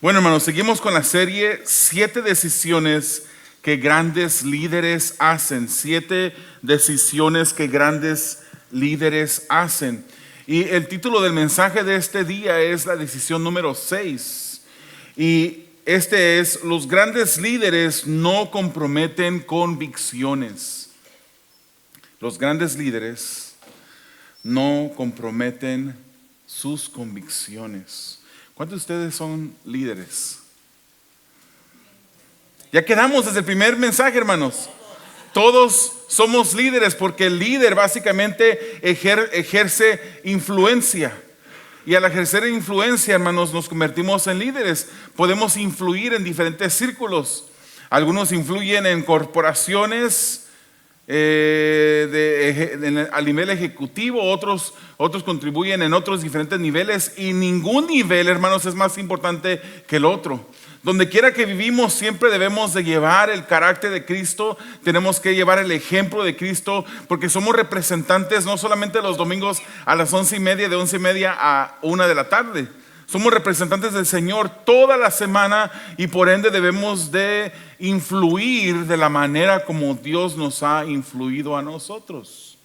Bueno, hermanos, seguimos con la serie 7 decisiones que grandes líderes hacen. 7 decisiones que grandes líderes hacen. Y el título del mensaje de este día es la decisión número 6. Y este es: los grandes líderes no comprometen convicciones. Los grandes líderes no comprometen sus convicciones. ¿Cuántos de ustedes son líderes? Ya quedamos desde el primer mensaje, hermanos. Todos somos líderes porque el líder básicamente ejerce influencia. Y al ejercer influencia, hermanos, nos convertimos en líderes. Podemos influir en diferentes círculos. Algunos influyen en corporaciones al nivel ejecutivo, otros contribuyen en otros diferentes niveles, y ningún nivel, hermanos, es más importante que el otro. Donde quiera que vivimos, siempre debemos de llevar el carácter de Cristo, tenemos que llevar el ejemplo de Cristo, porque somos representantes no solamente los domingos a las 11:30, de 11:30 a 1 de la tarde. Somos representantes del Señor toda la semana, y por ende debemos de influir de la manera como Dios nos ha influido a nosotros.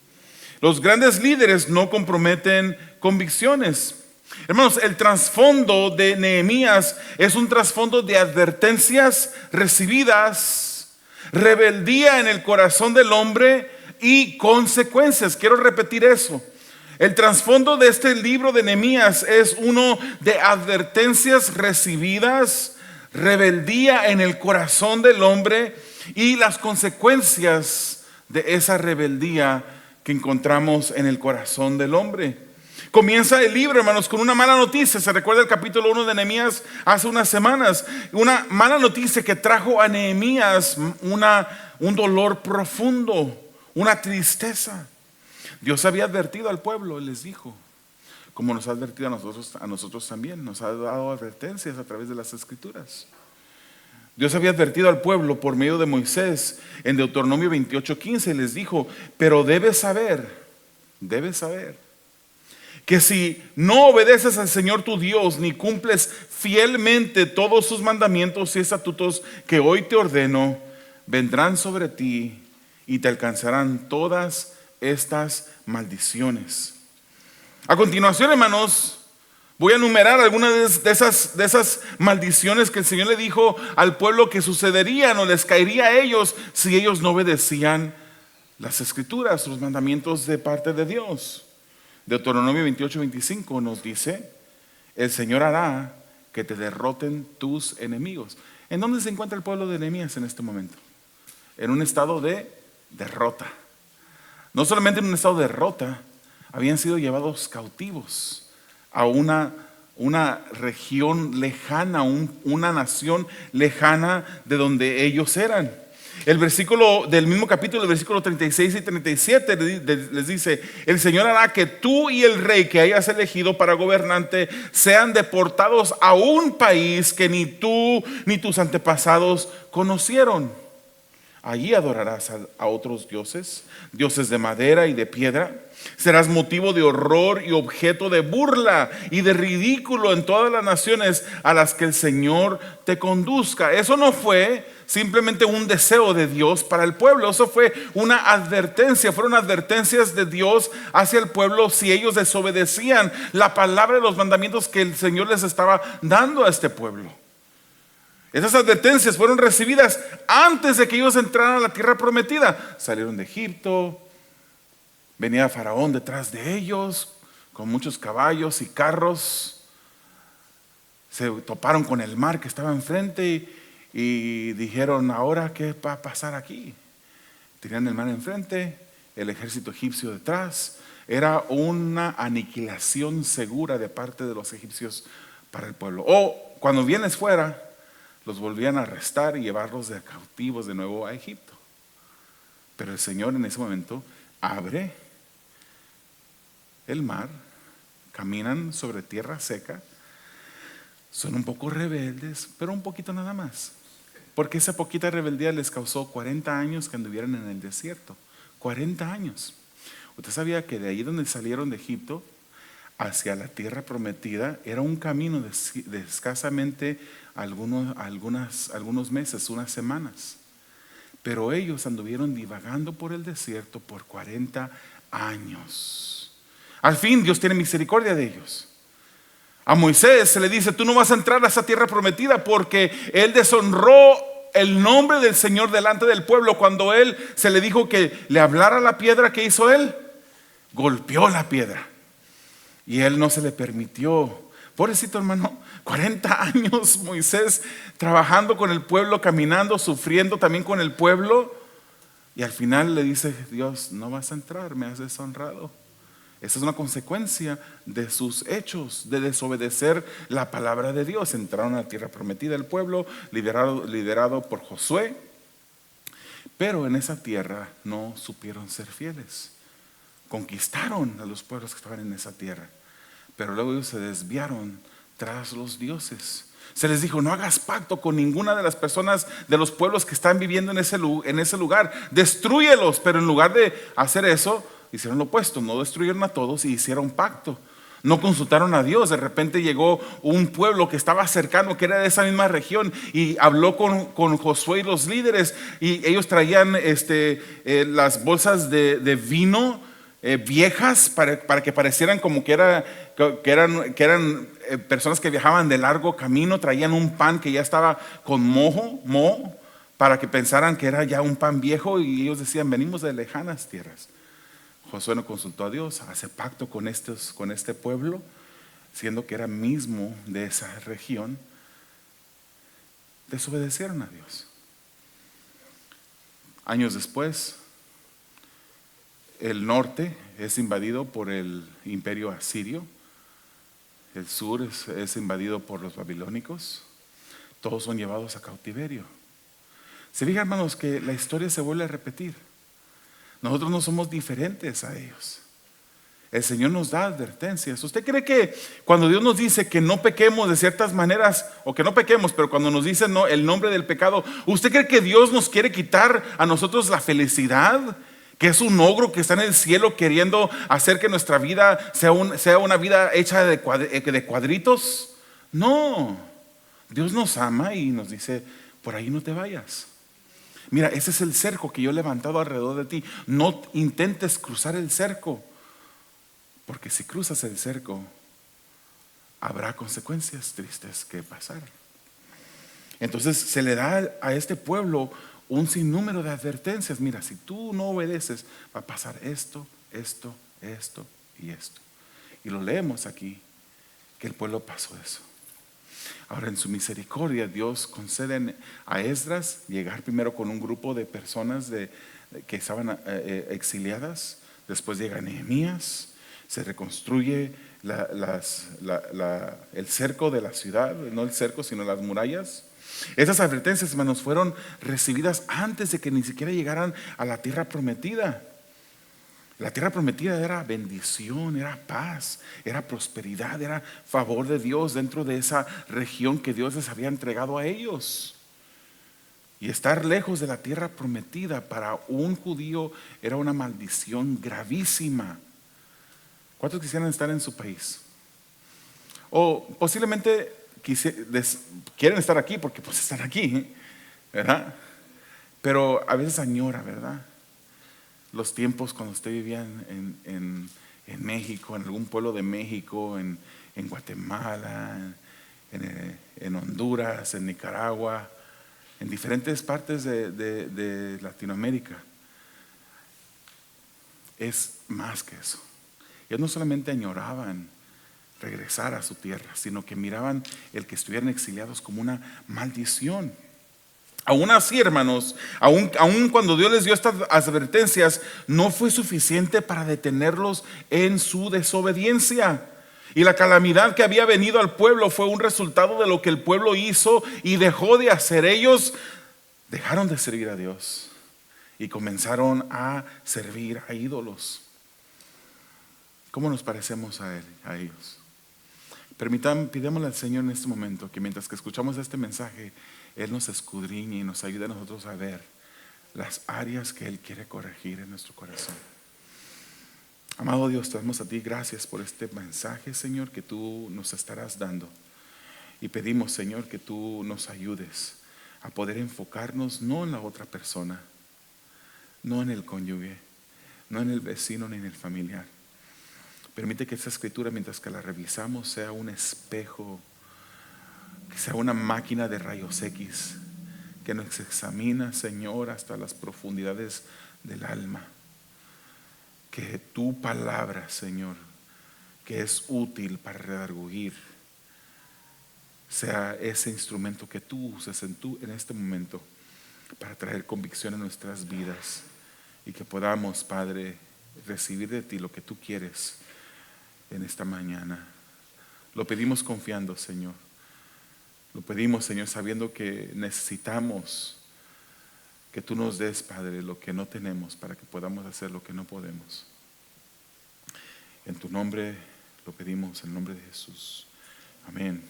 Los grandes líderes no comprometen convicciones. Hermanos, el trasfondo de Nehemías es un trasfondo de advertencias recibidas, rebeldía en el corazón del hombre y consecuencias. Quiero repetir eso. El trasfondo de este libro de Nehemías es uno de advertencias recibidas, rebeldía en el corazón del hombre y las consecuencias de esa rebeldía que encontramos en el corazón del hombre. Comienza el libro, hermanos, con una mala noticia. Se recuerda el capítulo 1 de Nehemías hace unas semanas. Una mala noticia que trajo a Nehemías un dolor profundo, una tristeza. Dios había advertido al pueblo y les dijo, como nos ha advertido a nosotros también, nos ha dado advertencias a través de las Escrituras. Dios había advertido al pueblo por medio de Moisés en Deuteronomio 28:15, y les dijo: pero debes saber que si no obedeces al Señor tu Dios, ni cumples fielmente todos sus mandamientos y estatutos que hoy te ordeno, vendrán sobre ti y te alcanzarán todas estas maldiciones. A continuación, hermanos, voy a enumerar algunas de esas maldiciones que el Señor le dijo al pueblo que sucederían o les caería a ellos si ellos no obedecían las Escrituras, los mandamientos de parte de Dios. Deuteronomio 28:25 nos dice: el Señor hará que te derroten tus enemigos. ¿En dónde se encuentra el pueblo de Nehemías en este momento? En un estado de derrota. No solamente en un estado de derrota, habían sido llevados cautivos a una región lejana, una nación lejana de donde ellos eran. El versículo del mismo capítulo, el versículo 36 y 37 les dice: el Señor hará que tú y el rey que hayas elegido para gobernante sean deportados a un país que ni tú ni tus antepasados conocieron. Allí adorarás a otros dioses, dioses de madera y de piedra. Serás motivo de horror y objeto de burla y de ridículo en todas las naciones a las que el Señor te conduzca. Eso no fue simplemente un deseo de Dios para el pueblo. Eso fue una advertencia. Fueron advertencias de Dios hacia el pueblo si ellos desobedecían la palabra y los mandamientos que el Señor les estaba dando a este pueblo. Esas advertencias fueron recibidas antes de que ellos entraran a la tierra prometida. Salieron de Egipto, venía Faraón detrás de ellos con muchos caballos y carros. Se toparon con el mar que estaba enfrente y dijeron: ¿ahora qué va a pasar aquí? Tenían el mar enfrente, el ejército egipcio detrás. Era una aniquilación segura de parte de los egipcios para el pueblo. O cuando vienes fuera, los volvían a arrestar y llevarlos de cautivos de nuevo a Egipto. Pero el Señor en ese momento abre el mar, caminan sobre tierra seca, son un poco rebeldes, pero un poquito nada más, porque esa poquita rebeldía les causó 40 años que anduvieran en el desierto. 40 años. ¿Usted sabía que de ahí donde salieron de Egipto hacia la tierra prometida era un camino de escasamente algunos meses, unas semanas. Pero ellos anduvieron divagando por el desierto por 40 años. Al fin Dios tiene misericordia de ellos. A Moisés se le dice: tú no vas a entrar a esa tierra prometida, porque él deshonró el nombre del Señor delante del pueblo. Cuando él se le dijo que le hablara a la piedra, ¿qué hizo él? Golpeó la piedra. Y él no se le permitió. Pobrecito hermano, 40 años Moisés trabajando con el pueblo, caminando, sufriendo también con el pueblo. Y al final le dice Dios: no vas a entrar, me has deshonrado. Esa es una consecuencia de sus hechos, de desobedecer la palabra de Dios. Entraron a la tierra prometida el pueblo, liderado por Josué. Pero en esa tierra no supieron ser fieles. Conquistaron a los pueblos que estaban en esa tierra, pero luego ellos se desviaron tras los dioses. Se les dijo: no hagas pacto con ninguna de las personas de los pueblos que están viviendo en ese lugar, destrúyelos. Pero en lugar de hacer eso, hicieron lo opuesto, no destruyeron a todos y hicieron pacto. No consultaron a Dios. De repente llegó un pueblo que estaba cercano, que era de esa misma región, y habló con Josué y los líderes, y ellos traían las bolsas de vino viejas para que parecieran como que eran personas que viajaban de largo camino. Traían un pan que ya estaba con moho, para que pensaran que era ya un pan viejo, y ellos decían: venimos de lejanas tierras. Josué no consultó a Dios, hace pacto con este pueblo, siendo que era mismo de esa región. Desobedecieron a Dios. Años después, el norte es invadido por el imperio asirio, el sur es invadido por los babilónicos. Todos son llevados a cautiverio. Se fijan, hermanos, que la historia se vuelve a repetir. Nosotros no somos diferentes a ellos. El Señor nos da advertencias. ¿Usted cree que cuando Dios nos dice que no pequemos de ciertas maneras, o que no pequemos, pero cuando nos dice no, el nombre del pecado, ¿usted cree que Dios nos quiere quitar a nosotros la felicidad? Que es un ogro que está en el cielo queriendo hacer que nuestra vida sea una vida hecha de cuadritos. No, Dios nos ama y nos dice: por ahí no te vayas. Mira, ese es el cerco que yo he levantado alrededor de ti. No intentes cruzar el cerco, porque si cruzas el cerco habrá consecuencias tristes que pasar. Entonces se le da a este pueblo un sinnúmero de advertencias. Mira, si tú no obedeces, va a pasar esto, esto, esto y esto. Y lo leemos aquí, que el pueblo pasó eso. Ahora, en su misericordia, Dios concede a Esdras llegar primero con un grupo de personas que estaban exiliadas. Después llega Nehemías, se reconstruye el cerco de la ciudad, no el cerco, sino las murallas. Esas advertencias, hermanos, fueron recibidas antes de que ni siquiera llegaran a la tierra prometida. La tierra prometida era bendición, era paz, era prosperidad, era favor de Dios dentro de esa región que Dios les había entregado a ellos. Y estar lejos de la tierra prometida para un judío era una maldición gravísima. ¿Cuántos quisieran estar en su país? O posiblemente quieren estar aquí porque pues están aquí, ¿verdad? Pero a veces añora, ¿verdad? Los tiempos cuando usted vivía en México, en algún pueblo de México, en Guatemala, en Honduras, en Nicaragua, en diferentes partes de Latinoamérica. Es más que eso. Ellos no solamente añoraban regresar a su tierra, sino que miraban el que estuvieran exiliados como una maldición. Aún así, hermanos, aún cuando Dios les dio estas advertencias, no fue suficiente para detenerlos en su desobediencia. Y la calamidad que había venido al pueblo fue un resultado de lo que el pueblo hizo y dejó de hacer. Ellos dejaron de servir a Dios y comenzaron a servir a ídolos. ¿Cómo nos parecemos a ellos? Pidémosle al Señor en este momento que mientras que escuchamos este mensaje, Él nos escudriñe y nos ayude a nosotros a ver las áreas que Él quiere corregir en nuestro corazón. Amado Dios, te damos a ti gracias por este mensaje, Señor, que tú nos estarás dando. Y pedimos, Señor, que tú nos ayudes a poder enfocarnos no en la otra persona, no en el cónyuge, no en el vecino ni en el familiar. Permite que esta escritura, mientras que la revisamos, sea un espejo, que sea una máquina de rayos X, que nos examina, Señor, hasta las profundidades del alma. Que tu palabra, Señor, que es útil para redarguir, sea ese instrumento que tú uses en este momento para traer convicción en nuestras vidas, y que podamos, Padre, recibir de ti lo que tú quieres en esta mañana. Lo pedimos confiando, Señor. Lo pedimos, Señor, sabiendo que necesitamos que tú nos des, Padre, lo que no tenemos para que podamos hacer lo que no podemos. En tu nombre lo pedimos, en el nombre de Jesús. Amén.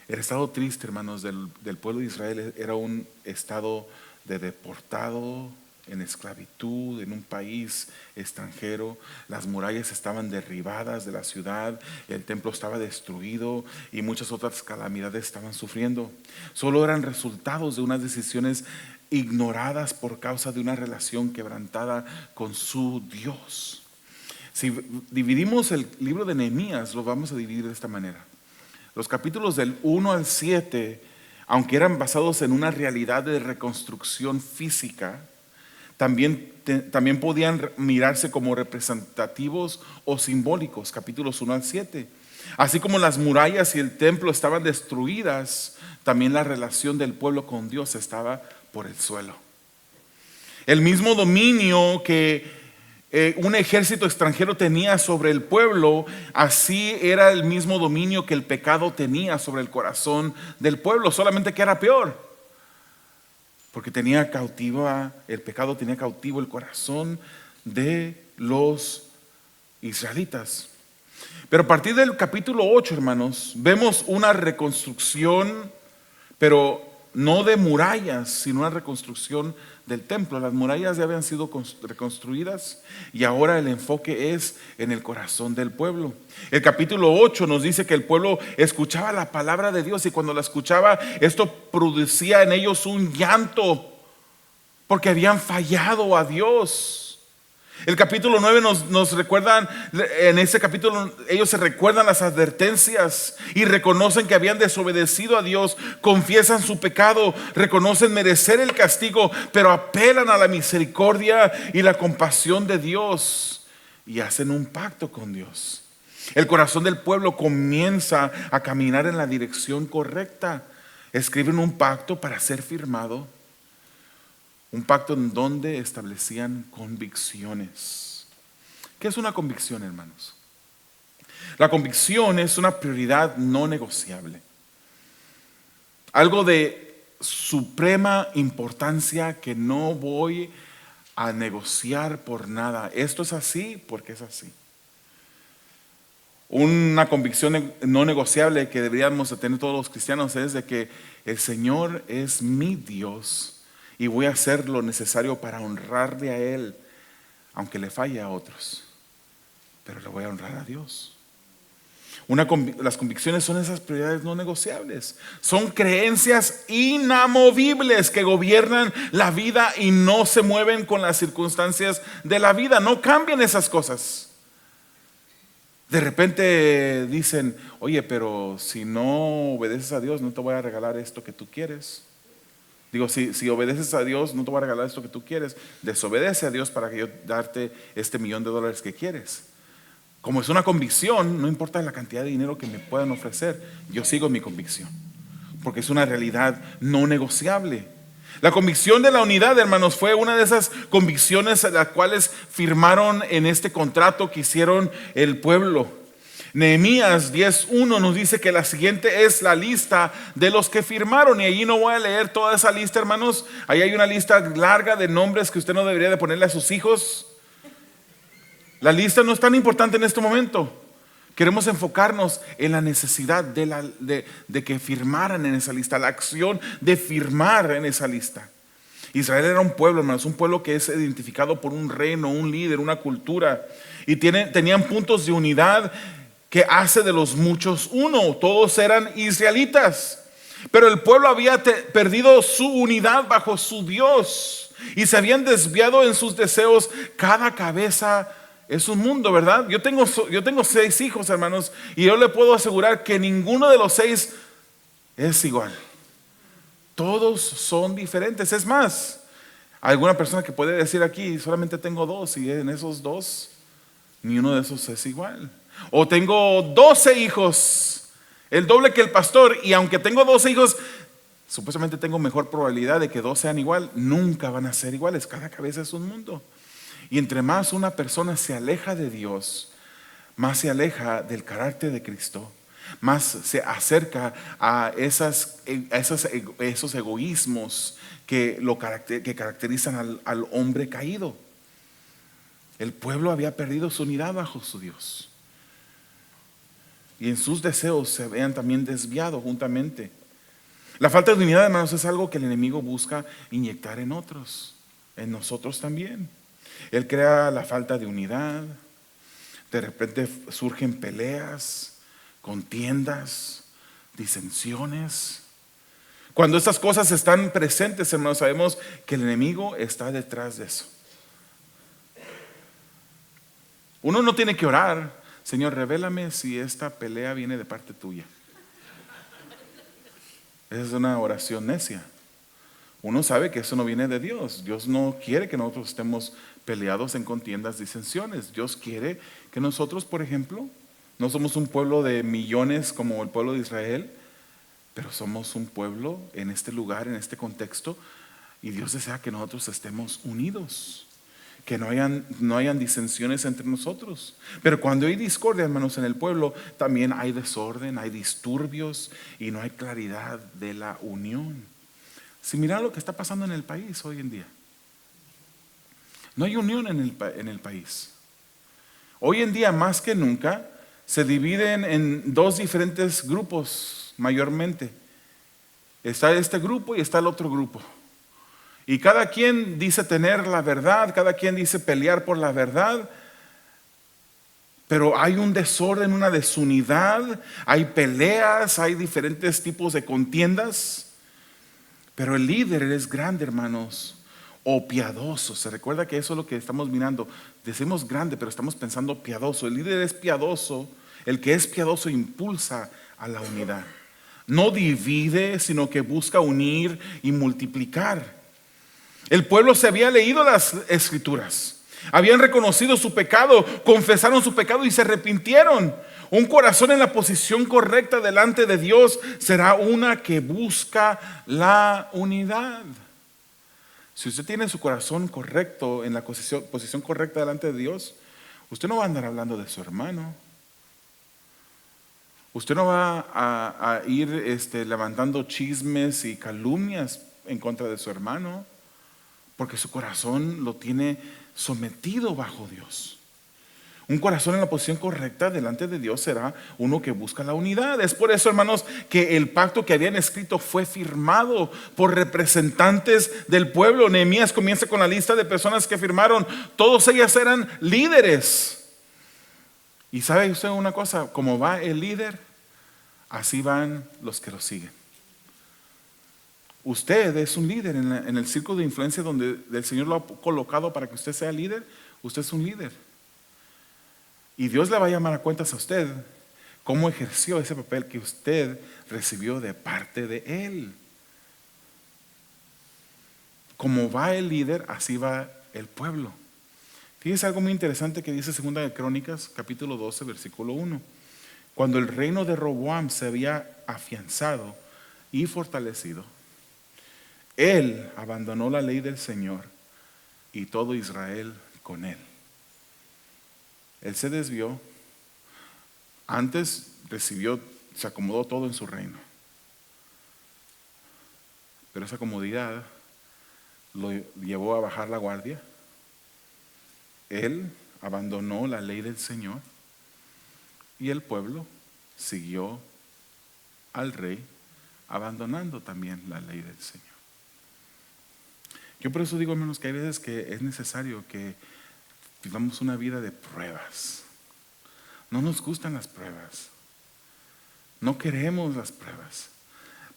El estado triste, hermanos, del pueblo de Israel era un estado de deportado, en esclavitud, en un país extranjero. Las murallas estaban derribadas de la ciudad, el templo estaba destruido y muchas otras calamidades estaban sufriendo. Solo eran resultados de unas decisiones ignoradas por causa de una relación quebrantada con su Dios. Si dividimos el libro de Nehemías, lo vamos a dividir de esta manera. Los capítulos del 1 al 7, aunque eran basados en una realidad de reconstrucción física, también podían mirarse como representativos o simbólicos, capítulos 1 al 7. Así como las murallas y el templo estaban destruidas, también la relación del pueblo con Dios estaba por el suelo. El mismo dominio que un ejército extranjero tenía sobre el pueblo, así era el mismo dominio que el pecado tenía sobre el corazón del pueblo, solamente que era peor. Porque el pecado tenía cautivo el corazón de los israelitas. Pero a partir del capítulo 8, hermanos, vemos una reconstrucción, pero no de murallas, sino una reconstrucción del templo. Las murallas ya habían sido reconstruidas y ahora el enfoque es en el corazón del pueblo. El capítulo 8 nos dice que el pueblo escuchaba la palabra de Dios, y cuando la escuchaba, esto producía en ellos un llanto porque habían fallado a Dios. El capítulo 9 nos recuerdan, en ese capítulo ellos se recuerdan las advertencias y reconocen que habían desobedecido a Dios, confiesan su pecado, reconocen merecer el castigo, pero apelan a la misericordia y la compasión de Dios y hacen un pacto con Dios. El corazón del pueblo comienza a caminar en la dirección correcta. Escriben un pacto para ser firmado. Un pacto en donde establecían convicciones. ¿Qué es una convicción, hermanos? La convicción es una prioridad no negociable. Algo de suprema importancia que no voy a negociar por nada. Esto es así porque es así. Una convicción no negociable que deberíamos tener todos los cristianos es de que el Señor es mi Dios y voy a hacer lo necesario para honrarle a Él, aunque le falle a otros, pero le voy a honrar a Dios. Las convicciones son esas prioridades no negociables. Son creencias inamovibles que gobiernan la vida y no se mueven con las circunstancias de la vida. No cambian esas cosas. De repente dicen, oye, pero si no obedeces a Dios, no te voy a regalar esto que tú quieres. Digo, si obedeces a Dios, no te voy a regalar esto que tú quieres. Desobedece a Dios para que yo darte este $1,000,000 que quieres. Como es una convicción, no importa la cantidad de dinero que me puedan ofrecer, yo sigo mi convicción, porque es una realidad no negociable. La convicción de la unidad, hermanos, fue una de esas convicciones a las cuales firmaron en este contrato que hicieron el pueblo. Nehemías 10:1 nos dice que la siguiente es la lista de los que firmaron, y allí no voy a leer toda esa lista, hermanos. Ahí hay una lista larga de nombres que usted no debería de ponerle a sus hijos. La lista no es tan importante en este momento. Queremos enfocarnos en la necesidad de que firmaran en esa lista, la acción de firmar en esa lista. Israel era un pueblo, hermanos, un pueblo que es identificado por un reino, un líder, una cultura. Y tenían puntos de unidad que hace de los muchos uno. Todos eran israelitas. Pero el pueblo había perdido su unidad bajo su Dios y se habían desviado en sus deseos. Cada cabeza es un mundo, ¿verdad? Yo tengo 6 hijos, hermanos, y yo le puedo asegurar que ninguno de los 6 es igual. Todos son diferentes. Es más, alguna persona que puede decir aquí, solamente tengo 2 y en esos 2, ni uno de esos es igual. O tengo 12 hijos, el doble que el pastor, y aunque tengo 12 hijos, supuestamente tengo mejor probabilidad de que 2 sean igual. Nunca van a ser iguales, cada cabeza es un mundo. Y entre más una persona se aleja de Dios, más se aleja del carácter de Cristo, más se acerca a esos egoísmos que caracterizan al hombre caído. El pueblo había perdido su unidad bajo su Dios. Y en sus deseos se habían también desviado juntamente. La falta de unidad, hermanos, es algo que el enemigo busca inyectar en otros, en nosotros también. Él crea la falta de unidad. De repente surgen peleas, contiendas, disensiones. Cuando estas cosas están presentes, hermanos, sabemos que el enemigo está detrás de eso. Uno no tiene que orar: Señor, revélame si esta pelea viene de parte tuya. Esa es una oración necia. Uno sabe que eso no viene de Dios. Dios no quiere que nosotros estemos peleados en contiendas, disensiones. Dios quiere que nosotros, por ejemplo, no somos un pueblo de millones como el pueblo de Israel, pero somos un pueblo en este lugar, en este contexto, y Dios desea que nosotros estemos unidos, que no hayan disensiones entre nosotros. Pero cuando hay discordia, hermanos, en el pueblo, también hay desorden, hay disturbios y no hay claridad de la unión. Si miran lo que está pasando en el país hoy en día, no hay unión en el país. Hoy en día, más que nunca, se dividen en 2 diferentes grupos mayormente. Está este grupo y está el otro grupo. Y cada quien dice tener la verdad, cada quien dice pelear por la verdad, pero hay un desorden, una desunidad, hay peleas, hay diferentes tipos de contiendas. Pero el líder es grande, hermanos, o piadoso. Se recuerda que eso es lo que estamos mirando. Decimos grande, pero estamos pensando piadoso. El líder es piadoso. El que es piadoso impulsa a la unidad. No divide, sino que busca unir y multiplicar. El pueblo se había leído las escrituras, habían reconocido su pecado, confesaron su pecado y se arrepintieron. Un corazón en la posición correcta delante de Dios será una que busca la unidad. Si usted tiene su corazón correcto, en la posición correcta delante de Dios, usted no va a andar hablando de su hermano. Usted no va a ir levantando chismes y calumnias en contra de su hermano, porque su corazón lo tiene sometido bajo Dios. Un corazón en la posición correcta delante de Dios será uno que busca la unidad. Es por eso, hermanos, que el pacto que habían escrito fue firmado por representantes del pueblo. Nehemías comienza con la lista de personas que firmaron. Todos ellas eran líderes. Y sabe usted una cosa, como va el líder, así van los que lo siguen. Usted es un líder en el círculo de influencia donde el Señor lo ha colocado para que usted sea líder. Usted es un líder. Y Dios le va a llamar a cuentas a usted cómo ejerció ese papel que usted recibió de parte de Él. Como va el líder, así va el pueblo. Fíjese algo muy interesante que dice 2 de Crónicas, capítulo 12, versículo 1. Cuando el reino de Roboam se había afianzado y fortalecido, él abandonó la ley del Señor y todo Israel con él. Él se desvió. Antes se acomodó todo en su reino. Pero esa comodidad lo llevó a bajar la guardia. Él abandonó la ley del Señor y el pueblo siguió al rey abandonando también la ley del Señor. Yo por eso digo, hermanos, que hay veces que es necesario que vivamos una vida de pruebas. No nos gustan las pruebas. No queremos las pruebas.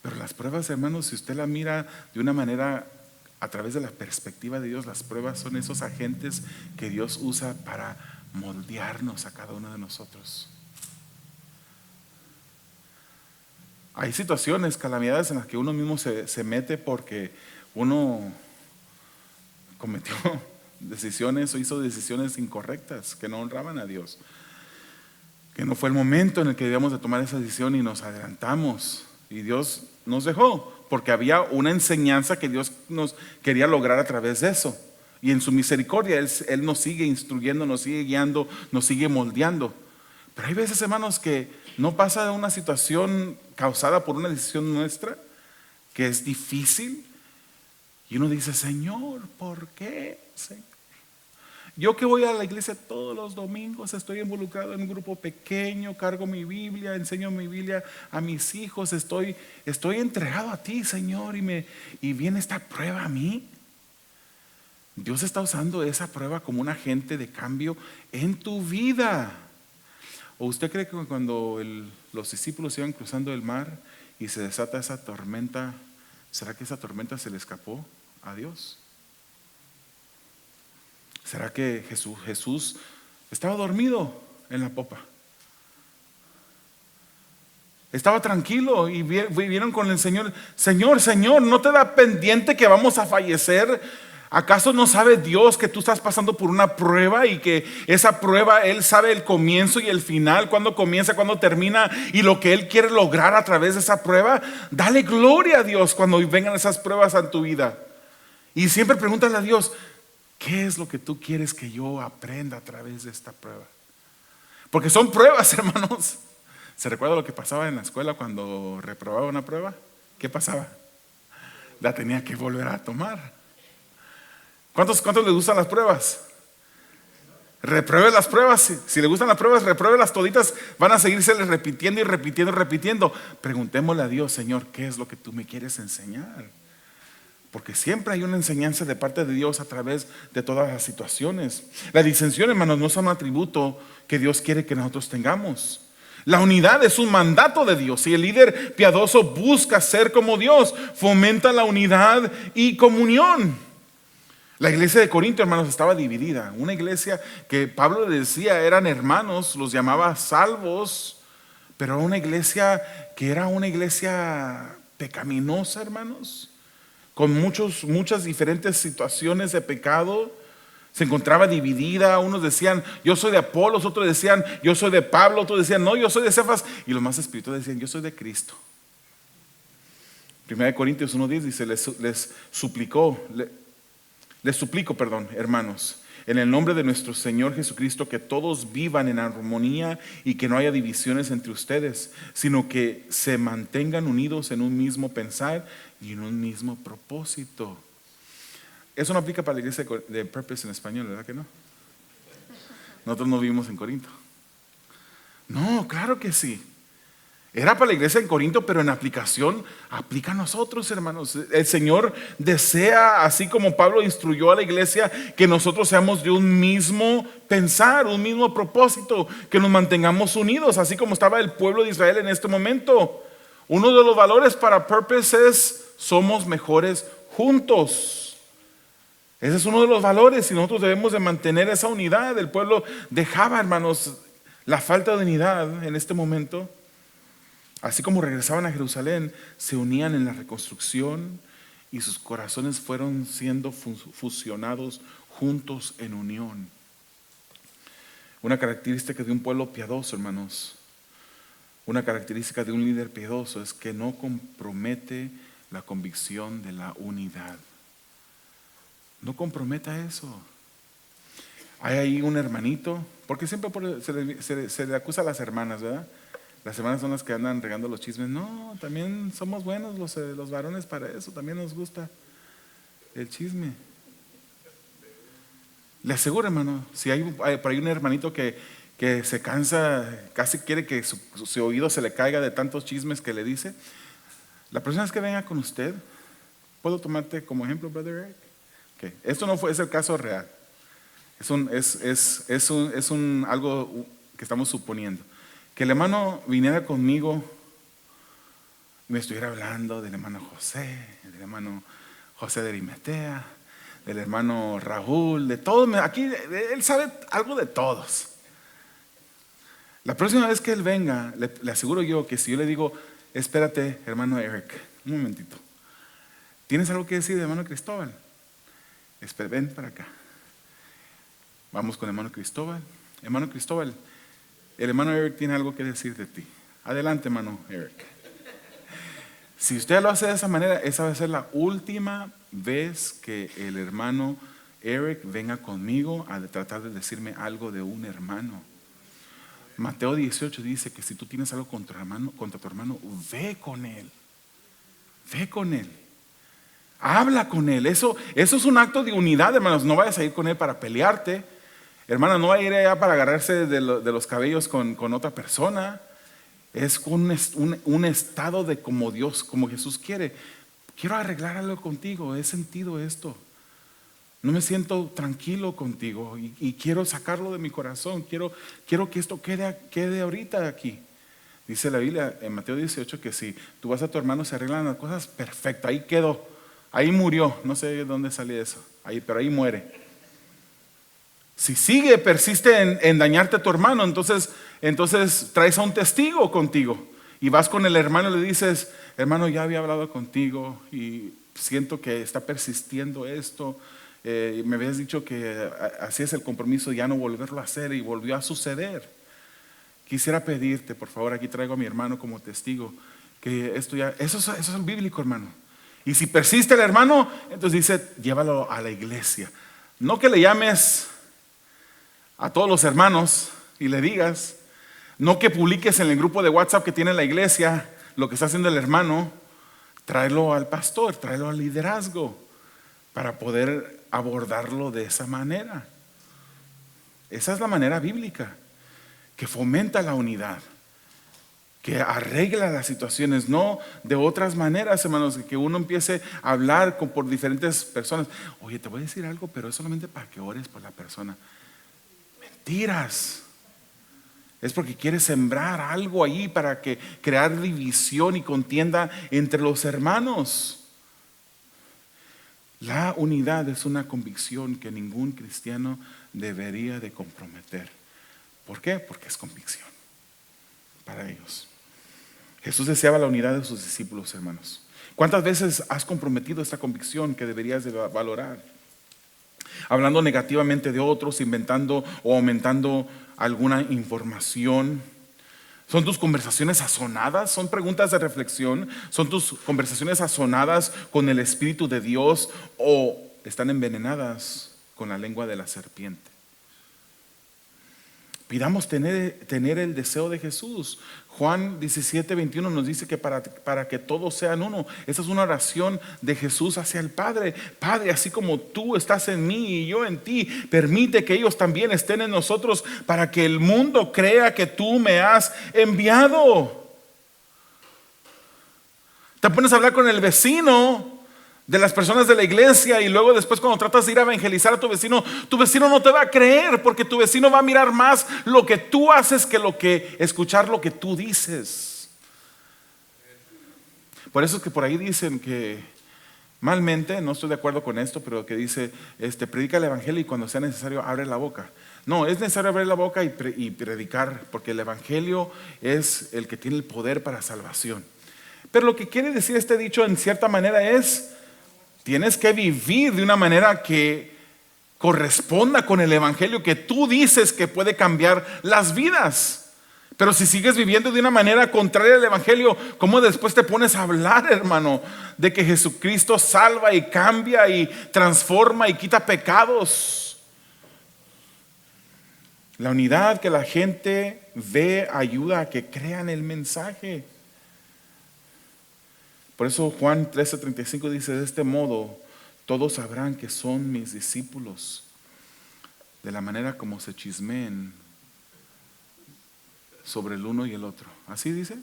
Pero las pruebas, hermanos, si usted la mira de una manera a través de la perspectiva de Dios, las pruebas son esos agentes que Dios usa para moldearnos a cada uno de nosotros. Hay situaciones, calamidades en las que uno mismo se mete porque uno cometió decisiones o hizo decisiones incorrectas que no honraban a Dios, que no fue el momento en el que debíamos de tomar esa decisión y nos adelantamos y Dios nos dejó porque había una enseñanza que Dios nos quería lograr a través de eso, y en su misericordia Él nos sigue instruyendo, nos sigue guiando, nos sigue moldeando. Pero hay veces, hermanos, que no pasa de una situación causada por una decisión nuestra que es difícil y uno dice: Señor, ¿por qué? Yo que voy a la iglesia todos los domingos, estoy involucrado en un grupo pequeño, cargo mi Biblia, enseño mi Biblia a mis hijos, estoy entregado a ti, Señor, y viene esta prueba a mí. Dios está usando esa prueba como un agente de cambio en tu vida. ¿O usted cree que cuando los discípulos iban cruzando el mar y se desata esa tormenta, será que esa tormenta se le escapó a Dios? ¿Será que Jesús estaba dormido en la popa? Estaba tranquilo y vieron con el Señor: Señor, ¿no te da pendiente que vamos a fallecer? ¿Acaso no sabe Dios que tú estás pasando por una prueba y que esa prueba Él sabe el comienzo y el final, cuándo comienza, cuándo termina y lo que Él quiere lograr a través de esa prueba? Dale gloria a Dios cuando vengan esas pruebas a tu vida. Y siempre pregúntale a Dios: ¿qué es lo que tú quieres que yo aprenda a través de esta prueba? Porque son pruebas, hermanos. ¿Se recuerda lo que pasaba en la escuela cuando reprobaba una prueba? ¿Qué pasaba? La tenía que volver a tomar. ¿Cuántos les gustan las pruebas? Repruebe las pruebas. Si le gustan las pruebas, repruébelas toditas. Van a seguirse repitiendo y repitiendo y repitiendo. Preguntémosle a Dios: Señor, ¿qué es lo que tú me quieres enseñar? Porque siempre hay una enseñanza de parte de Dios a través de todas las situaciones. La disensión, hermanos, no es un atributo que Dios quiere que nosotros tengamos. La unidad es un mandato de Dios, y el líder piadoso busca ser como Dios, fomenta la unidad y comunión. La iglesia de Corinto, hermanos, estaba dividida. Una iglesia que Pablo le decía eran hermanos, los llamaba salvos, pero una iglesia que era una iglesia pecaminosa, hermanos, con muchas diferentes situaciones de pecado. Se encontraba dividida. Unos decían: yo soy de Apolos, otros decían: yo soy de Pablo, otros decían: no, yo soy de Cefas, y los más espirituales decían: yo soy de Cristo. 1 Corintios 1:10 dice: les suplico, hermanos, en el nombre de nuestro Señor Jesucristo, que todos vivan en armonía y que no haya divisiones entre ustedes, sino que se mantengan unidos en un mismo pensar y en un mismo propósito. Eso no aplica para la iglesia de Purpose en español, ¿verdad que no? Nosotros no vivimos en Corinto. No, claro que sí. Era para la iglesia en Corinto, pero en aplicación aplica a nosotros, hermanos. El Señor desea, así como Pablo instruyó a la iglesia, que nosotros seamos de un mismo pensar, un mismo propósito, que nos mantengamos unidos, así como estaba el pueblo de Israel en este momento. Uno de los valores para Purpose es: somos mejores juntos. Ese es uno de los valores, y nosotros debemos de mantener esa unidad. El pueblo dejaba, hermanos, la falta de unidad en este momento. Así como regresaban a Jerusalén, se unían en la reconstrucción y sus corazones fueron siendo fusionados juntos en unión. Una característica de un pueblo piadoso, hermanos, una característica de un líder piadoso es que no compromete la convicción de la unidad. No comprometa eso. Hay ahí un hermanito, porque siempre se le acusa a las hermanas, ¿verdad? Las hermanas son las que andan regando los chismes. No, también somos buenos los varones para eso. También nos gusta el chisme. Le aseguro, hermano, si hay por ahí un hermanito que se cansa, casi quiere que su oído se le caiga de tantos chismes que le dice, la próxima vez que venga con usted, ¿puedo tomarte como ejemplo, Brother Eric? Ok, esto no es el caso real. Algo que estamos suponiendo. Que el hermano viniera conmigo y me estuviera hablando del hermano José, del hermano José de Arimatea, del hermano Raúl, de todos. Aquí él sabe algo de todos. La próxima vez que él venga, le aseguro yo que si yo le digo, espérate, hermano Eric, un momentito, ¿tienes algo que decir, hermano Cristóbal? Ven para acá. Vamos con el hermano Cristóbal. Hermano Cristóbal, el hermano Eric tiene algo que decir de ti. Adelante, hermano Eric. Si usted lo hace de esa manera, esa va a ser la última vez que el hermano Eric venga conmigo a tratar de decirme algo de un hermano. Mateo 18 dice que si tú tienes algo contra tu hermano, ve con él. Ve con él. Habla con él. Eso es un acto de unidad, hermanos. No vayas a ir con él para pelearte. Hermano, no va a ir allá para agarrarse de los cabellos con otra persona. Es un estado de como Dios, como Jesús quiere. Quiero arreglar algo contigo. He sentido esto. No me siento tranquilo contigo y quiero sacarlo de mi corazón. Quiero que esto quede ahorita aquí. Dice la Biblia en Mateo 18 que si tú vas a tu hermano, se arreglan las cosas, perfecto. Ahí quedó. Ahí murió. No sé de dónde salió eso. Pero ahí muere. Si persiste en dañarte a tu hermano, entonces traes a un testigo contigo y vas con el hermano y le dices, hermano, ya había hablado contigo y siento que está persistiendo esto. Me habías dicho que así es el compromiso, ya no volverlo a hacer, y volvió a suceder. Quisiera pedirte, por favor, aquí traigo a mi hermano como testigo, que eso es bíblico, hermano. Y si persiste el hermano, entonces dice, llévalo a la iglesia. No que le llames a todos los hermanos y le digas, no que publiques en el grupo de WhatsApp que tiene la iglesia lo que está haciendo el hermano. Tráelo al pastor, tráelo al liderazgo para poder abordarlo de esa manera. Esa es la manera bíblica que fomenta la unidad, que arregla las situaciones, no de otras maneras, hermanos, que uno empiece a hablar por diferentes personas. Oye, te voy a decir algo, pero es solamente para que ores por la persona. Mentiras. Es porque quiere sembrar algo ahí para crear división y contienda entre los hermanos. La unidad es una convicción que ningún cristiano debería de comprometer. ¿Por qué? Porque es convicción para ellos. Jesús deseaba la unidad de sus discípulos, hermanos. ¿Cuántas veces has comprometido esta convicción que deberías de valorar? Hablando negativamente de otros, inventando o aumentando alguna información. ¿Son tus conversaciones sazonadas? ¿Son preguntas de reflexión? ¿Son tus conversaciones sazonadas con el Espíritu de Dios o están envenenadas con la lengua de la serpiente? Pidamos tener el deseo de Jesús. Juan 17:21 nos dice que para que todos sean uno. Esa es una oración de Jesús hacia el Padre. Padre, así como tú estás en mí y yo en ti, permite que ellos también estén en nosotros para que el mundo crea que tú me has enviado. Te pones a hablar con el vecino de las personas de la iglesia y luego después cuando tratas de ir a evangelizar a tu vecino no te va a creer, porque tu vecino va a mirar más lo que tú haces que escuchar lo que tú dices. Por eso es que por ahí dicen que malmente, no estoy de acuerdo con esto, pero que dice, predica el evangelio y cuando sea necesario abre la boca. No, es necesario abrir la boca y predicar, porque el evangelio es el que tiene el poder para salvación. Pero lo que quiere decir este dicho en cierta manera es, tienes que vivir de una manera que corresponda con el evangelio que tú dices que puede cambiar las vidas. Pero si sigues viviendo de una manera contraria al evangelio, ¿cómo después te pones a hablar, hermano, de que Jesucristo salva y cambia y transforma y quita pecados? La unidad que la gente ve ayuda a que crean el mensaje. Por eso Juan 13:35 dice, de este modo todos sabrán que son mis discípulos, de la manera como se chismeen sobre el uno y el otro. ¿Así dice?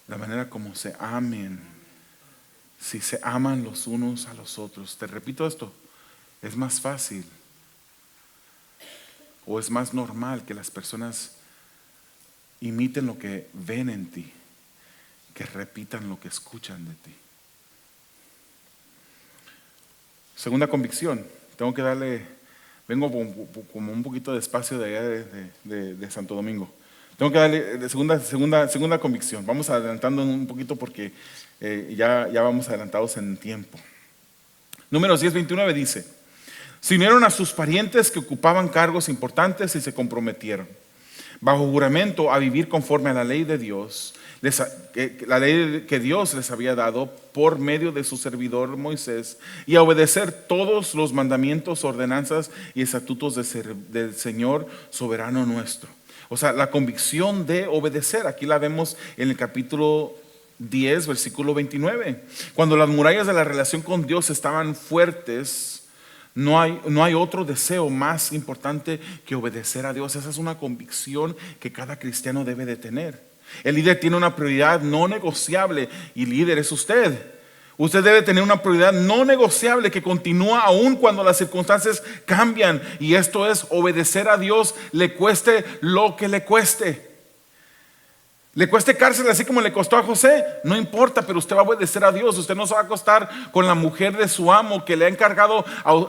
La manera como se amen. si se aman los unos a los otros. Te repito esto, es más fácil o es más normal que las personas imiten lo que ven en ti, que repitan lo que escuchan de ti. Segunda convicción, tengo que darle, vengo como un poquito despacio de allá de Santo Domingo. Tengo que darle segunda convicción. Vamos adelantando un poquito porque ya vamos adelantados en tiempo. Números 10:29 dice: se unieron a sus parientes que ocupaban cargos importantes y se comprometieron, bajo juramento, a vivir conforme a la ley de Dios, la ley que Dios les había dado por medio de su servidor Moisés, y a obedecer todos los mandamientos, ordenanzas y estatutos del Señor soberano nuestro. O sea, la convicción de obedecer, aquí la vemos en el capítulo 10, versículo 29. Cuando las murallas de la relación con Dios estaban fuertes, no hay otro deseo más importante que obedecer a Dios. Esa es una convicción que cada cristiano debe de tener. El líder tiene una prioridad no negociable, y líder es usted. Usted debe tener una prioridad no negociable que continúa aún cuando las circunstancias cambian, y esto es obedecer a Dios, le cueste lo que le cueste. Le cueste cárcel así como le costó a José, no importa, pero usted va a obedecer a Dios. Usted no se va a acostar con la mujer de su amo que le ha encargado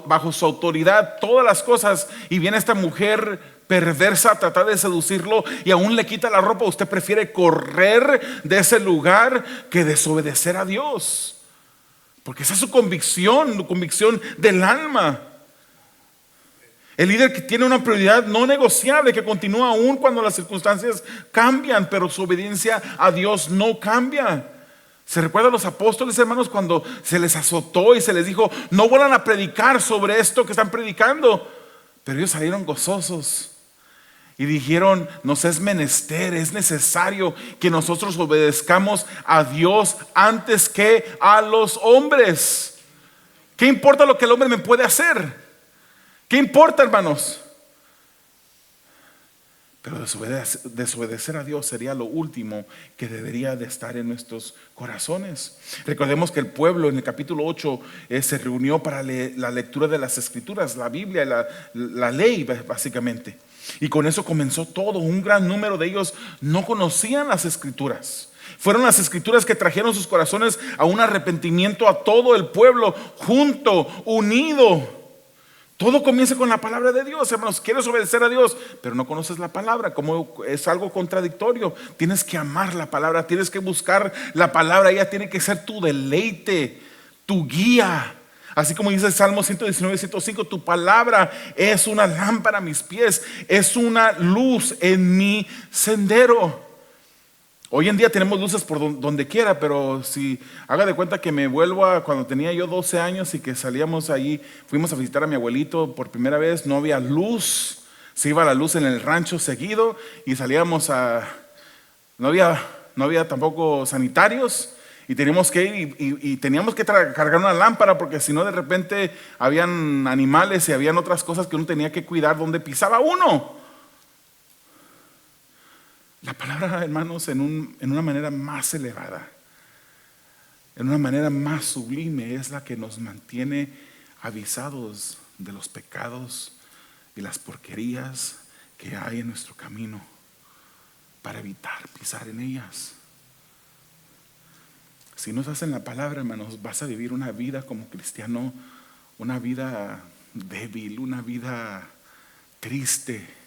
bajo su autoridad todas las cosas, y viene esta mujer perversa a tratar de seducirlo y aún le quita la ropa. Usted prefiere correr de ese lugar que desobedecer a Dios, porque esa es su convicción del alma. El líder que tiene una prioridad no negociable que continúa aún cuando las circunstancias cambian, pero su obediencia a Dios no cambia. ¿Se recuerdan los apóstoles, hermanos, cuando se les azotó y se les dijo: no vuelvan a predicar sobre esto que están predicando? Pero ellos salieron gozosos y dijeron: nos es menester, es necesario que nosotros obedezcamos a Dios antes que a los hombres. ¿Qué importa lo que el hombre me puede hacer? ¿Qué importa, hermanos? Pero desobedecer a Dios sería lo último que debería de estar en nuestros corazones. Recordemos que el pueblo en el capítulo 8 se reunió para la lectura de las escrituras, la Biblia, la ley básicamente. Y con eso comenzó todo. Un gran número de ellos no conocían las escrituras. Fueron las escrituras que trajeron sus corazones a un arrepentimiento a todo el pueblo, junto, unido. Todo comienza con la palabra de Dios, hermanos. Quieres obedecer a Dios, pero no conoces la palabra, como es algo contradictorio. Tienes que amar la palabra, tienes que buscar la palabra. Ella tiene que ser tu deleite, tu guía. Así como dice el Salmo 119:105, tu palabra es una lámpara a mis pies, es una luz en mi sendero. Hoy en día tenemos luces por donde quiera, pero si haga de cuenta que me vuelvo a cuando tenía yo 12 años y que salíamos allí, fuimos a visitar a mi abuelito por primera vez, no había luz, se iba la luz en el rancho seguido y salíamos no había tampoco sanitarios y teníamos que ir y teníamos que cargar una lámpara, porque si no de repente habían animales y habían otras cosas que uno tenía que cuidar donde pisaba uno. La palabra, hermanos, en una manera más elevada, en una manera más sublime, es la que nos mantiene avisados de los pecados y las porquerías que hay en nuestro camino, para evitar pisar en ellas. Si no estás en la palabra, hermanos, vas a vivir una vida como cristiano, una vida débil, una vida triste.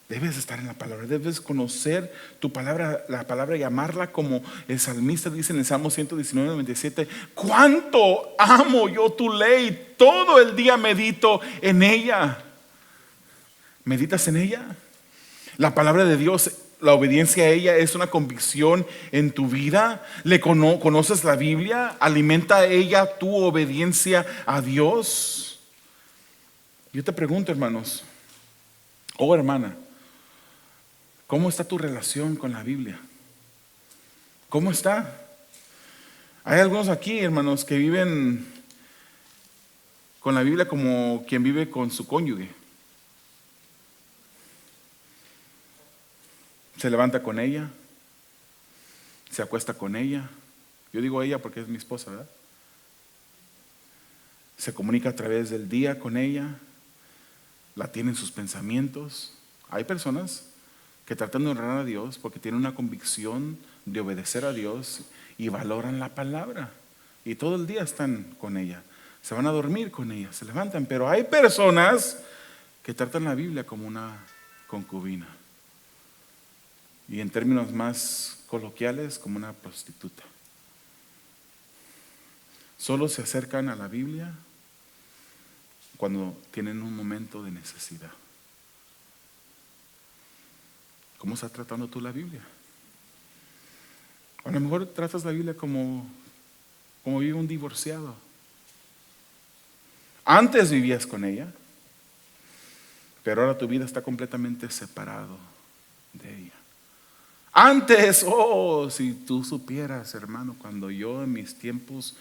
Debes estar en la palabra, debes conocer tu palabra, la palabra, y amarla, como el salmista dice en el Salmo 119:97: cuánto amo yo tu ley, todo el día medito en ella. ¿Meditas en ella? La palabra de Dios, la obediencia a ella es una convicción en tu vida. ¿Conoces la Biblia? ¿Alimenta a ella tu obediencia a Dios? Yo te pregunto, hermanos, hermana, ¿cómo está tu relación con la Biblia? ¿Cómo está? Hay algunos aquí, hermanos, que viven con la Biblia como quien vive con su cónyuge. Se levanta con ella, se acuesta con ella, Yo digo ella porque es mi esposa, ¿verdad? Se comunica a través del día con ella, la tiene en sus pensamientos. Hay personas que tratan de honrar a Dios porque tienen una convicción de obedecer a Dios y valoran la palabra. Y todo el día están con ella. Se van a dormir con ella, se levantan. Pero hay personas que tratan la Biblia como una concubina. Y en términos más coloquiales, como una prostituta. Solo se acercan a la Biblia cuando tienen un momento de necesidad. ¿Cómo estás tratando tú la Biblia? A lo mejor tratas la Biblia como vive un divorciado. Antes vivías con ella, pero ahora tu vida está completamente separado de ella. Antes, si tú supieras, hermano, cuando yo en mis tiempos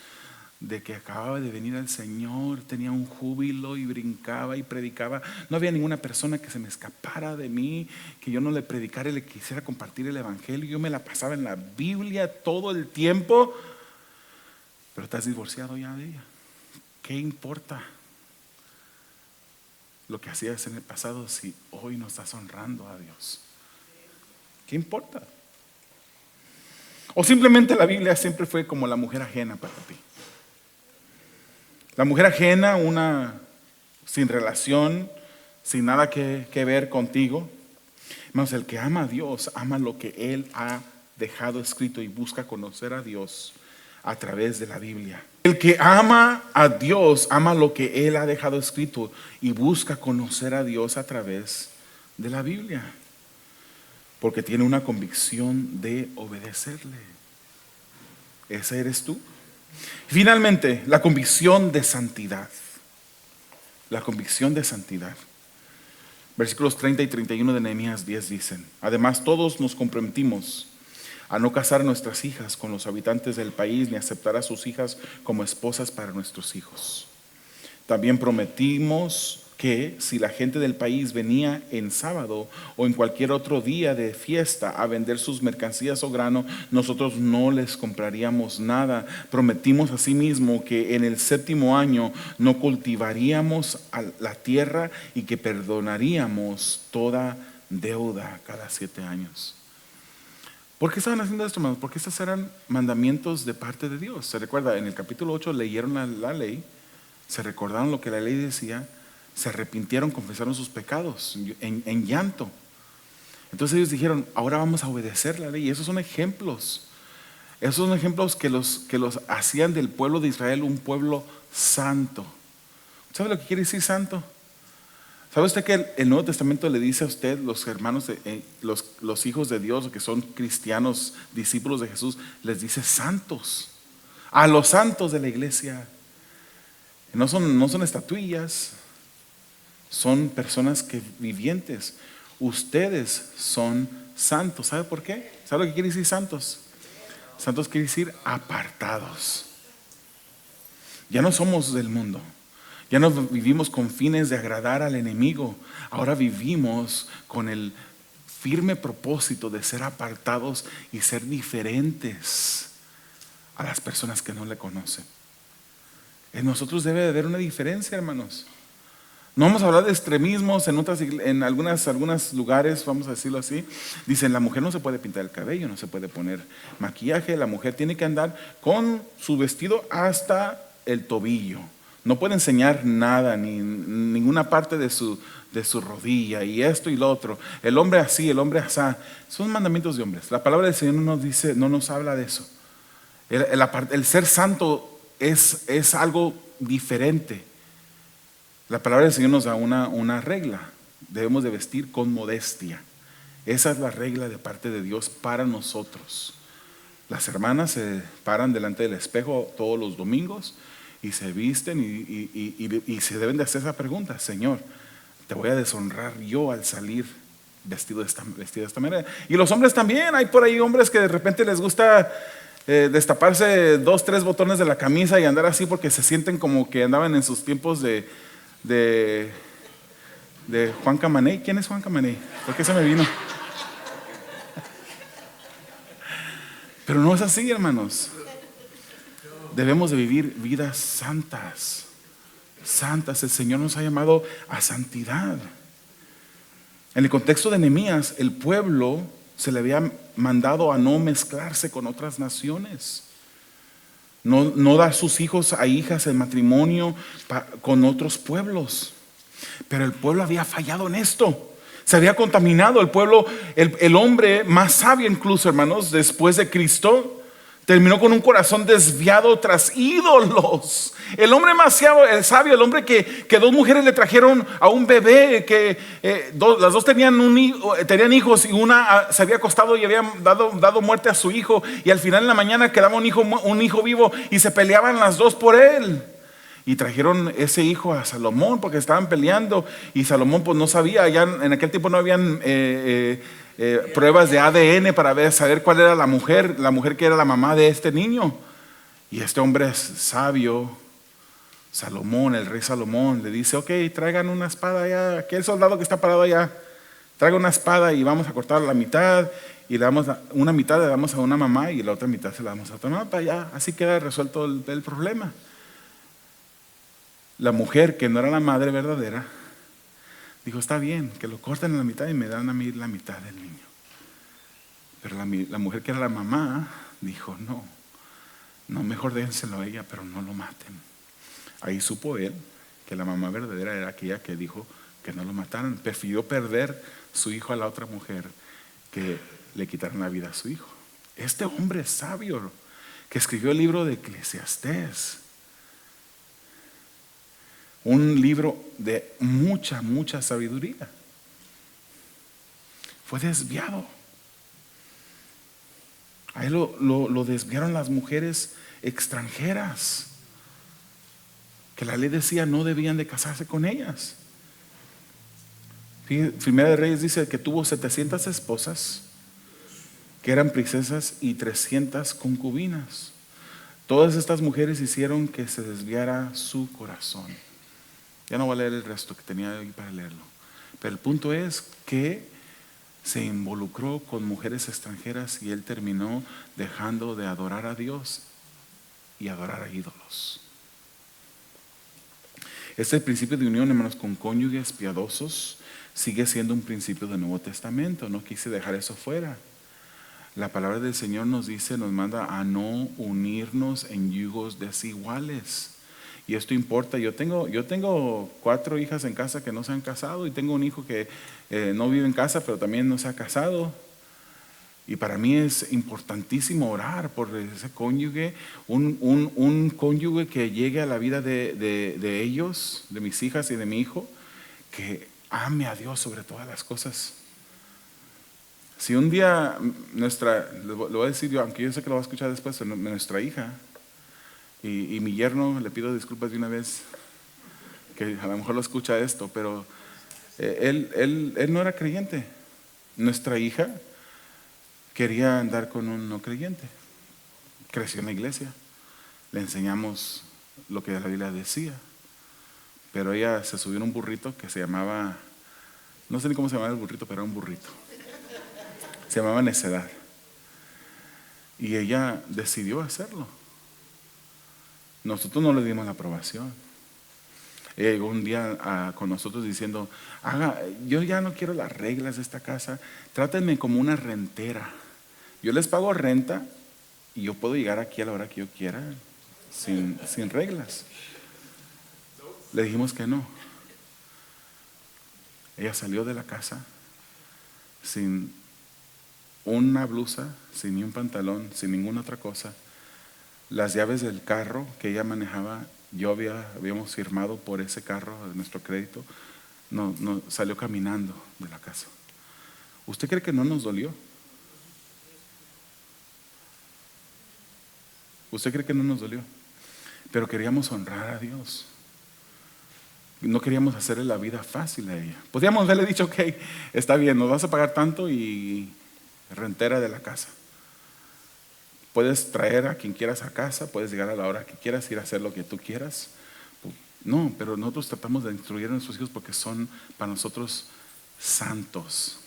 de que acababa de venir al Señor, tenía un júbilo y brincaba y predicaba. No había ninguna persona que se me escapara de mí, que yo no le predicara y le quisiera compartir el evangelio. Yo me la pasaba en la Biblia todo el tiempo. Pero estás divorciado ya de ella. ¿Qué importa lo que hacías en el pasado si hoy no estás honrando a Dios? ¿Qué importa? O simplemente la Biblia siempre fue como la mujer ajena para ti. La mujer ajena, una sin relación, sin nada que ver contigo. Hermanos, el que ama a Dios, ama lo que Él ha dejado escrito y busca conocer a Dios a través de la Biblia. El que ama a Dios, ama lo que Él ha dejado escrito y busca conocer a Dios a través de la Biblia. Porque tiene una convicción de obedecerle. ¿Ese eres tú? Finalmente, la convicción de santidad. La convicción de santidad. Versículos 30 y 31 de Nehemías 10 dicen: además, todos nos comprometimos a no casar a nuestras hijas con los habitantes del país, ni aceptar a sus hijas como esposas para nuestros hijos. También prometimos que si la gente del país venía en sábado o en cualquier otro día de fiesta a vender sus mercancías o grano, nosotros no les compraríamos nada. Prometimos asimismo que en el 7º año no cultivaríamos la tierra y que perdonaríamos toda deuda cada 7 años. ¿Por qué estaban haciendo esto, hermanos? Porque estos eran mandamientos de parte de Dios. Se recuerda, en el capítulo 8 leyeron la ley, se recordaron lo que la ley decía, se arrepintieron, confesaron sus pecados en llanto. Entonces ellos dijeron: ahora vamos a obedecer la ley. Y esos son ejemplos. Esos son ejemplos que los hacían del pueblo de Israel un pueblo santo. ¿Sabe lo que quiere decir santo? ¿Sabe usted que el Nuevo Testamento le dice a usted, los hermanos, los hijos de Dios, que son cristianos, discípulos de Jesús, les dice santos? A los santos de la iglesia. No son estatuillas, son personas vivientes. Ustedes son santos. ¿Sabe por qué? ¿Sabe lo que quiere decir santos? Santos quiere decir apartados. Ya no somos del mundo. Ya no vivimos con fines de agradar al enemigo. Ahora vivimos con el firme propósito de ser apartados y ser diferentes a las personas que no le conocen. En nosotros debe de haber una diferencia, hermanos. No vamos a hablar de extremismos. En algunos lugares, vamos a decirlo así, dicen: la mujer no se puede pintar el cabello, no se puede poner maquillaje, la mujer tiene que andar con su vestido hasta el tobillo. No puede enseñar nada, ni ninguna parte de su rodilla, y esto y lo otro. El hombre así, el hombre asá. Son mandamientos de hombres. La palabra del Señor no nos habla de eso. El ser santo es algo diferente. La palabra del Señor nos da una regla. Debemos de vestir con modestia. Esa es la regla de parte de Dios para nosotros. Las hermanas se paran delante del espejo todos los domingos y se visten y se deben de hacer esa pregunta: Señor, ¿te voy a deshonrar yo al salir vestido de esta manera? Y los hombres también. Hay por ahí hombres que de repente les gusta destaparse 2, 3 botones de la camisa y andar así porque se sienten como que andaban en sus tiempos de Juan Camaney. ¿Quién es Juan Camaney? ¿Por qué se me vino? Pero no es así, hermanos. debemos de vivir vidas santas. Santas, el Señor nos ha llamado a santidad. En el contexto de Nehemías, el pueblo se le había mandado a no mezclarse con otras naciones, no dar sus hijos a hijas en matrimonio con otros pueblos. Pero el pueblo había fallado en esto. Se había contaminado el pueblo. El hombre más sabio incluso, hermanos, después de Cristo, terminó con un corazón desviado tras ídolos. El hombre más sabio, el hombre que dos mujeres le trajeron a un bebé, que las dos tenían hijos, y una se había acostado y había dado muerte a su hijo, y al final en la mañana quedaba un hijo vivo, y se peleaban las dos por él. Y trajeron ese hijo a Salomón porque estaban peleando, y Salomón pues no sabía, ya en aquel tiempo no habían pruebas de ADN para saber cuál era la mujer que era la mamá de este niño. Y este hombre sabio, Salomón, el rey Salomón, le dice: ok, traigan una espada allá, aquel soldado que está parado allá, traiga una espada y vamos a cortar la mitad, y le damos una mitad, le damos a una mamá y la otra mitad se la damos a otra mamá, para allá, así queda resuelto el problema. La mujer, que no era la madre verdadera, dijo: está bien, que lo corten en la mitad y me dan a mí la mitad del niño. Pero la mujer, que era la mamá, dijo: no, mejor dénselo a ella, pero no lo maten. Ahí supo él que la mamá verdadera era aquella que dijo que no lo mataran. Prefirió perder su hijo a la otra mujer que le quitaran la vida a su hijo. Este hombre sabio que escribió el libro de Eclesiastés, un libro de mucha sabiduría, fue desviado. A él lo desviaron las mujeres extranjeras, que la ley decía no debían de casarse con ellas. Primera de Reyes dice que tuvo 700 esposas, que eran princesas, y 300 concubinas. Todas estas mujeres hicieron que se desviara su corazón. Ya no voy a leer el resto, que tenía ahí para leerlo. Pero el punto es que se involucró con mujeres extranjeras, y él terminó dejando de adorar a Dios y adorar a ídolos. Este principio de unión, hermanos, con cónyuges piadosos sigue siendo un principio del Nuevo Testamento. No quise dejar eso fuera. La palabra del Señor nos manda a no unirnos en yugos desiguales. Y esto importa. Yo tengo 4 hijas en casa que no se han casado, y tengo un hijo que no vive en casa, pero también no se ha casado. Y para mí es importantísimo orar por ese cónyuge, un cónyuge que llegue a la vida de ellos, de mis hijas y de mi hijo, que ame a Dios sobre todas las cosas. Si un día le voy a decir yo, aunque yo sé que lo va a escuchar después, nuestra hija y mi yerno, le pido disculpas de una vez, que a lo mejor lo escucha esto, pero él no era creyente. Nuestra hija quería andar con un no creyente. Creció en la iglesia, le enseñamos lo que la Biblia decía, pero ella se subió en un burrito que se llamaba, no sé ni cómo se llamaba el burrito, pero era un burrito, se llamaba necedad, y ella decidió hacerlo. Nosotros no le dimos la aprobación. Ella llegó un día con nosotros diciendo: yo ya no quiero las reglas de esta casa, trátenme como una rentera. Yo les pago renta y yo puedo llegar aquí a la hora que yo quiera, sin reglas. Le dijimos que no. Ella salió de la casa sin una blusa, sin ni un pantalón, sin ninguna otra cosa. Las llaves del carro que ella manejaba, habíamos firmado por ese carro de nuestro crédito. No, salió caminando de la casa. ¿Usted cree que no nos dolió? ¿Usted cree que no nos dolió? Pero queríamos honrar a Dios. No queríamos hacerle la vida fácil a ella. Podríamos haberle dicho: ok, está bien, nos vas a pagar tanto y rentera de la casa. Puedes traer a quien quieras a casa, puedes llegar a la hora que quieras, ir a hacer lo que tú quieras. No, pero nosotros tratamos de instruir a nuestros hijos porque son para nosotros santos.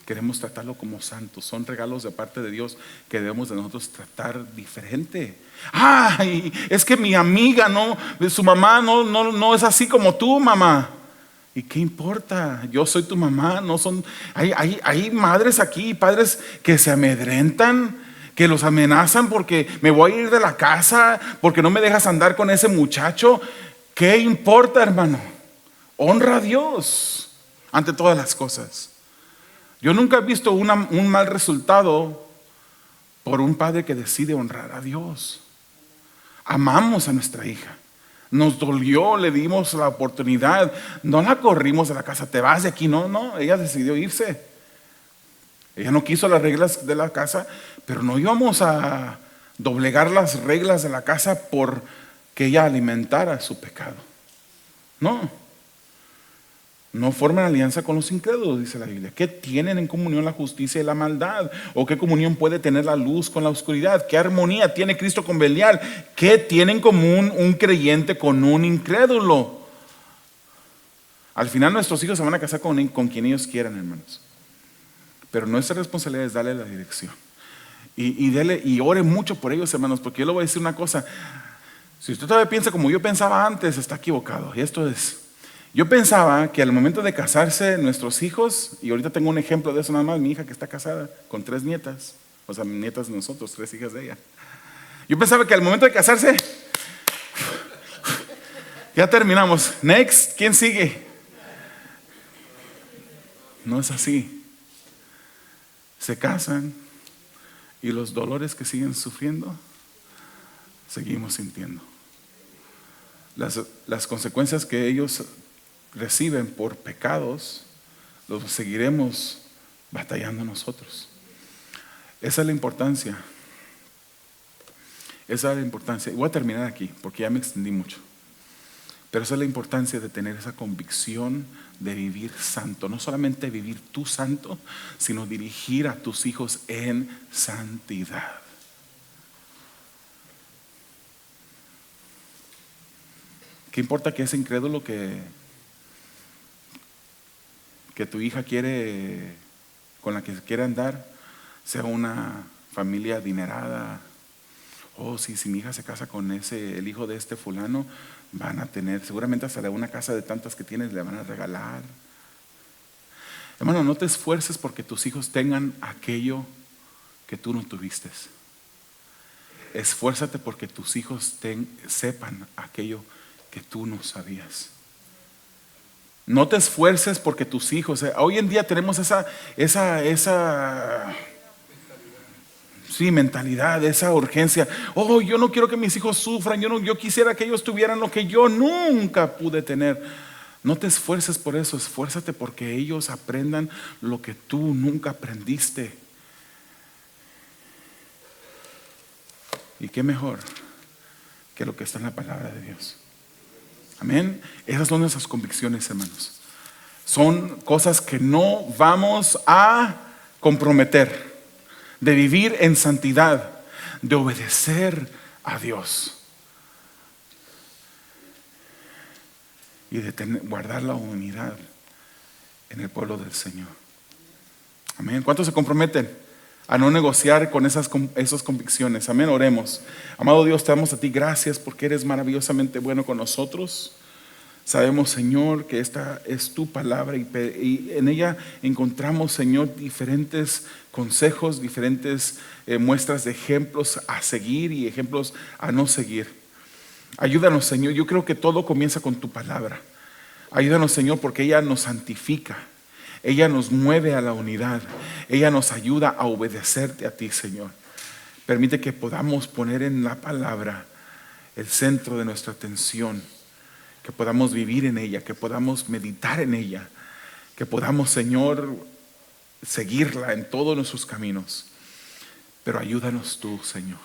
queremos tratarlo como santo. Son regalos de parte de Dios que debemos de nosotros tratar diferente. Ay, es que mi amiga no, su mamá no es así como tú, mamá. ¿Y qué importa? Yo soy tu mamá. No son, hay madres aquí, padres que se amedrentan, que los amenazan porque me voy a ir de la casa, porque no me dejas andar con ese muchacho. ¿Qué importa, hermano? Honra a Dios ante todas las cosas. Yo nunca he visto un mal resultado por un padre que decide honrar a Dios. Amamos a nuestra hija. Nos dolió, le dimos la oportunidad. No la corrimos de la casa. Te vas de aquí. No, ella decidió irse. Ella no quiso las reglas de la casa, pero no íbamos a doblegar las reglas de la casa por que ella alimentara su pecado. No formen alianza con los incrédulos, dice la Biblia. ¿Qué tienen en comunión la justicia y la maldad? ¿O qué comunión puede tener la luz con la oscuridad? ¿Qué armonía tiene Cristo con Belial? ¿Qué tiene en común un creyente con un incrédulo? Al final nuestros hijos se van a casar con quien ellos quieran, hermanos. Pero nuestra responsabilidad es darle la dirección. Y ore mucho por ellos, hermanos, porque yo le voy a decir una cosa. Si usted todavía piensa como yo pensaba antes, está equivocado. Y esto es, yo pensaba que al momento de casarse nuestros hijos, y ahorita tengo un ejemplo de eso nada más, mi hija que está casada con 3 nietas, o sea, nietas de nosotros, 3 hijas de ella. Yo pensaba que al momento de casarse, ya terminamos. Next, ¿quién sigue? No es así. Se casan y los dolores que siguen sufriendo, seguimos sintiendo. Las consecuencias que ellos reciben por pecados, los seguiremos batallando nosotros. Esa es la importancia. Esa es la importancia. Y voy a terminar aquí porque ya me extendí mucho. Pero esa es la importancia de tener esa convicción de vivir santo. No solamente vivir tú santo, sino dirigir a tus hijos en santidad. ¿Qué importa que ese incrédulo que tu hija quiere, con la que quiere andar, sea una familia adinerada? Oh, sí, si mi hija se casa con el hijo de este fulano, van a tener, seguramente hasta una casa de tantas que tienes le van a regalar. Hermano, no te esfuerces porque tus hijos tengan aquello que tú no tuviste. Esfuérzate porque tus hijos sepan aquello que tú no sabías. No te esfuerces porque tus hijos, hoy en día tenemos esa mentalidad, esa urgencia. Oh, yo no quiero que mis hijos sufran, yo quisiera que ellos tuvieran lo que yo nunca pude tener. No te esfuerces por eso, esfuérzate porque ellos aprendan lo que tú nunca aprendiste. Y qué mejor que lo que está en la palabra de Dios. Amén. Esas son nuestras convicciones, hermanos. Son cosas que no vamos a comprometer. De vivir en santidad, de obedecer a Dios y de guardar la unidad en el pueblo del Señor. Amén. ¿Cuántos se comprometen a no negociar con esas convicciones? Amén. Oremos. Amado Dios, te damos a ti gracias porque eres maravillosamente bueno con nosotros. Sabemos, Señor, que esta es tu palabra y en ella encontramos, Señor, diferentes consejos, diferentes muestras de ejemplos a seguir y ejemplos a no seguir. Ayúdanos, Señor. Yo creo que todo comienza con tu palabra. Ayúdanos, Señor, porque ella nos santifica. Ella nos mueve a la unidad. Ella nos ayuda a obedecerte a ti, Señor. Permite que podamos poner en la palabra el centro de nuestra atención. Que podamos vivir en ella, que podamos meditar en ella, que podamos, Señor, seguirla en todos nuestros caminos. Pero ayúdanos tú, Señor,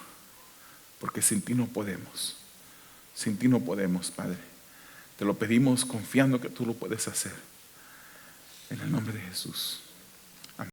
porque sin ti no podemos. Sin ti no podemos, Padre. Te lo pedimos confiando que tú lo puedes hacer. En el nombre de Jesús.